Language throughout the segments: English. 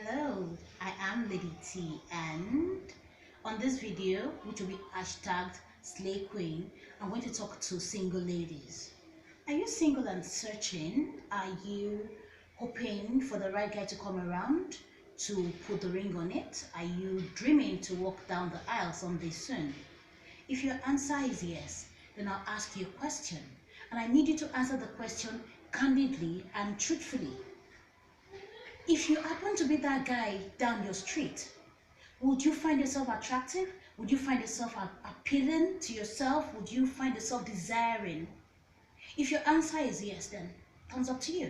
Hello, I am Lady T, and on this video, which will be hashtagged Slay Queen, I'm going to talk to single ladies. Are you single and searching? Are you hoping for the right guy to come around to put the ring on it? Are you dreaming to walk down the aisle someday soon? If your answer is yes, then I'll ask you a question, and I need you to answer the question candidly and truthfully. If you happen to be that guy down your street, would you find yourself attractive? Would you find yourself appealing to yourself? Would you find yourself desiring? If your answer is yes, then thumbs up to you.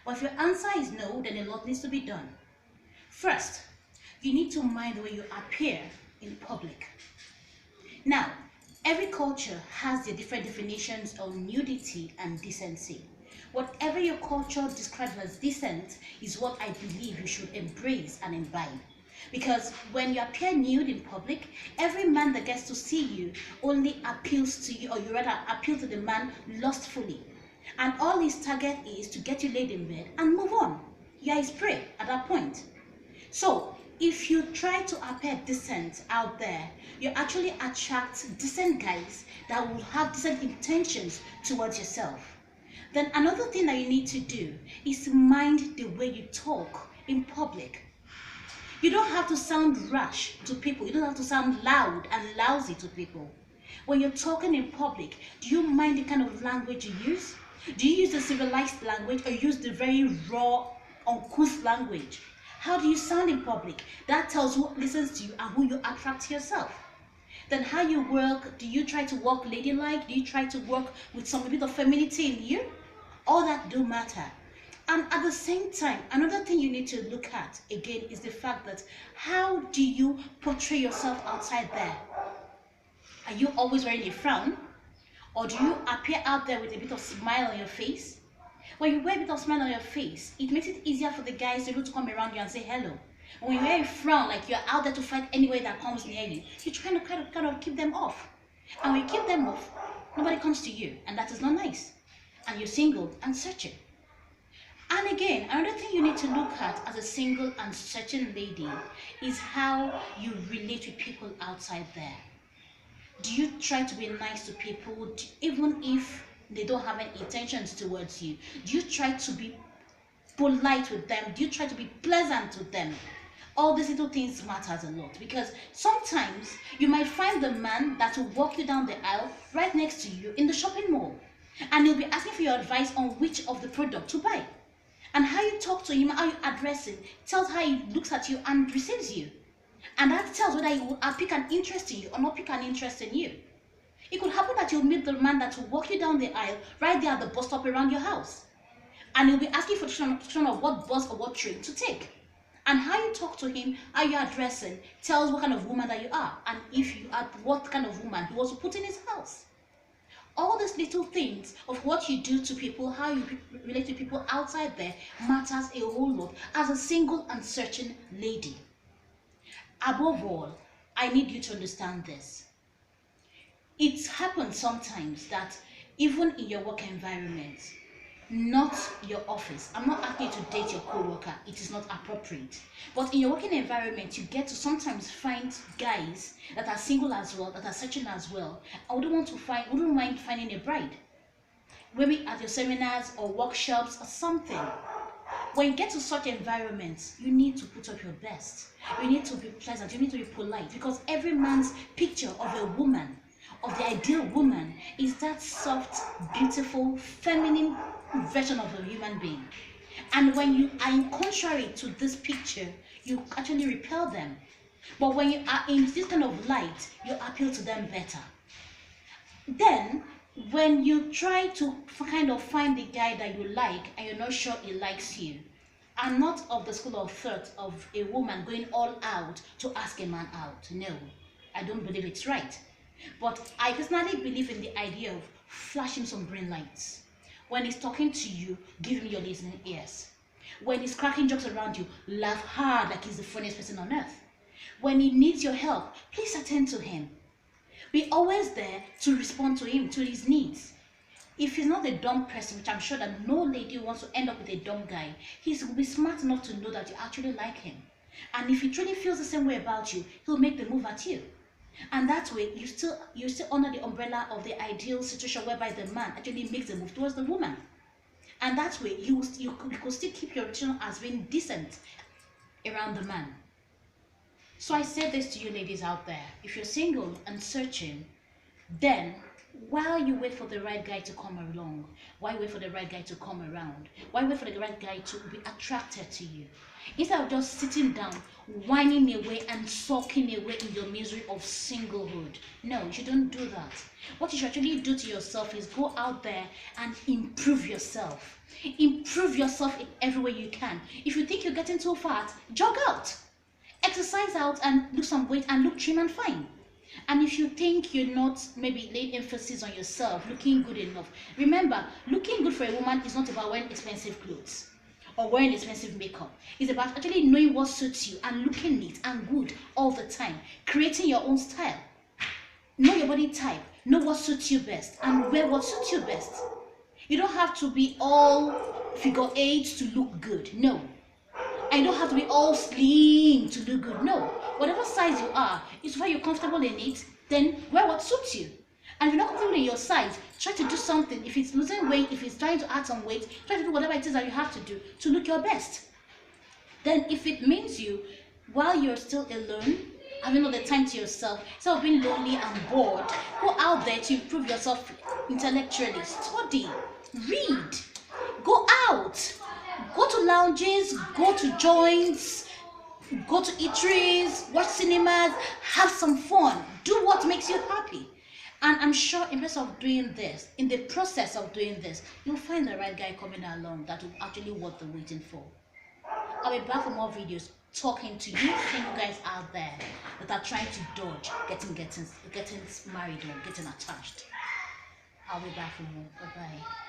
But if your answer is no, then a lot needs to be done. First, you need to mind the way you appear in public. Now, every culture has their different definitions of nudity and decency. Whatever your culture describes as decent is what I believe you should embrace and imbibe. Because when you appear nude in public, every man that gets to see you only appeals to you, or you rather appeal to the man lustfully. And all his target is to get you laid in bed and move on. You are his prey at that point. So, if you try to appear decent out there, you actually attract decent guys that will have decent intentions towards yourself. Then another thing that you need to do is to mind the way you talk in public. You don't have to sound rash to people. You don't have to sound loud and lousy to people. When you're talking in public, do you mind the kind of language you use? Do you use the civilized language or use the very raw, uncouth language? How do you sound in public? That tells who listens to you and who you attract to yourself. Then how you work, do you try to walk ladylike? Do you try to work with some bit of femininity in you? All that do matter. And at the same time, another thing you need to look at again is the fact that how do you portray yourself outside there? Are you always wearing a frown? Or do you appear out there with a bit of smile on your face? When you wear a bit of smile on your face, it makes it easier for the guys to be able to come around you and say hello. When you wear a frown, like you're out there to fight anybody that comes near you, you try to kind of keep them off. And when you keep them off, nobody comes to you, and that is not nice. And you're single and searching. And again, another thing you need to look at as a single and searching lady is how you relate with people outside there. Do you try to be nice to people even if they don't have any intentions towards you? Do you try to be polite with them? Do you try to be pleasant with them? All these little things matters a lot, because sometimes you might find the man that will walk you down the aisle right next to you in the shopping mall, and he'll be asking for your advice on which of the product to buy. And how you talk to him, how you address him, tells how he looks at you and receives you. And that tells whether he will pick an interest in you or not pick an interest in you. It could happen that you'll meet the man that will walk you down the aisle right there at the bus stop around your house. And he'll be asking for the of what bus or what train to take. And how you talk to him, how you address him, tells what kind of woman that you are. And if you are what kind of woman he wants to put in his house. All these little things of what you do to people, how you relate to people outside there matters a whole lot as a single and searching lady. Above all, I need you to understand this. It happens sometimes that even in your work environment, not your office. I'm not asking you to date your co-worker. It is not appropriate. But in your working environment, you get to sometimes find guys that are single as well, that are searching as well. I wouldn't mind finding a bride. Maybe at your seminars or workshops or something. When you get to such environments, you need to put up your best. You need to be pleasant. You need to be polite, because every man's picture of a woman, of the ideal woman, is that soft, beautiful, feminine version of a human being. And when you are in contrary to this picture, you actually repel them. But when you are in this kind of light, you appeal to them better. Then, when you try to kind of find the guy that you like and you're not sure he likes you, I'm not of the school of thought of a woman going all out to ask a man out. No, I don't believe it's right. But I personally believe in the idea of flashing some green lights. When he's talking to you, give him your listening ears. When he's cracking jokes around you, laugh hard like he's the funniest person on earth. When he needs your help, please attend to him. Be always there to respond to him, to his needs. If he's not a dumb person, which I'm sure that no lady wants to end up with a dumb guy, he will be smart enough to know that you actually like him. And if he truly feels the same way about you, he'll make the move at you. And that way, you still under the umbrella of the ideal situation whereby the man actually makes the move towards the woman. And that way, you could still keep your relationship as being decent around the man. So I say this to you ladies out there: if you're single and searching, then while you wait for the right guy to come along, why wait for the right guy to come around? Why wait for the right guy to be attracted to you? Instead of just sitting down, whining away and sulking away in your misery of singlehood. No, you don't do that. What you should actually do to yourself is go out there and improve yourself. Improve yourself in every way you can. If you think you're getting too fat, jog out. Exercise out and lose some weight and look trim and fine. And if you think you're not maybe laying emphasis on yourself, looking good enough, remember, looking good for a woman is not about wearing expensive clothes or wearing expensive makeup. It's about actually knowing what suits you and looking neat and good all the time, creating your own style. Know your body type, know what suits you best, and wear what suits you best. You don't have to be all figure 8 to look good. No. And you don't have to be all slim to look good. No. Whatever size you are, if you're comfortable in it, then wear what suits you. And if you're not comfortable in your size, try to do something. If it's losing weight, if it's trying to add some weight, try to do whatever it is that you have to do to look your best. Then if it means you, while you're still alone, having all the time to yourself, instead of being lonely and bored, go out there to improve yourself intellectually. Study, read, go out, go to lounges, go to joints, go to eateries, watch cinemas, have some fun, do what makes you happy. And I'm sure in the process of doing this, you'll find the right guy coming along that will actually worth the waiting for. I'll be back for more videos talking to you single guys out there that are trying to dodge getting married or getting attached. I'll be back for more. Bye-bye.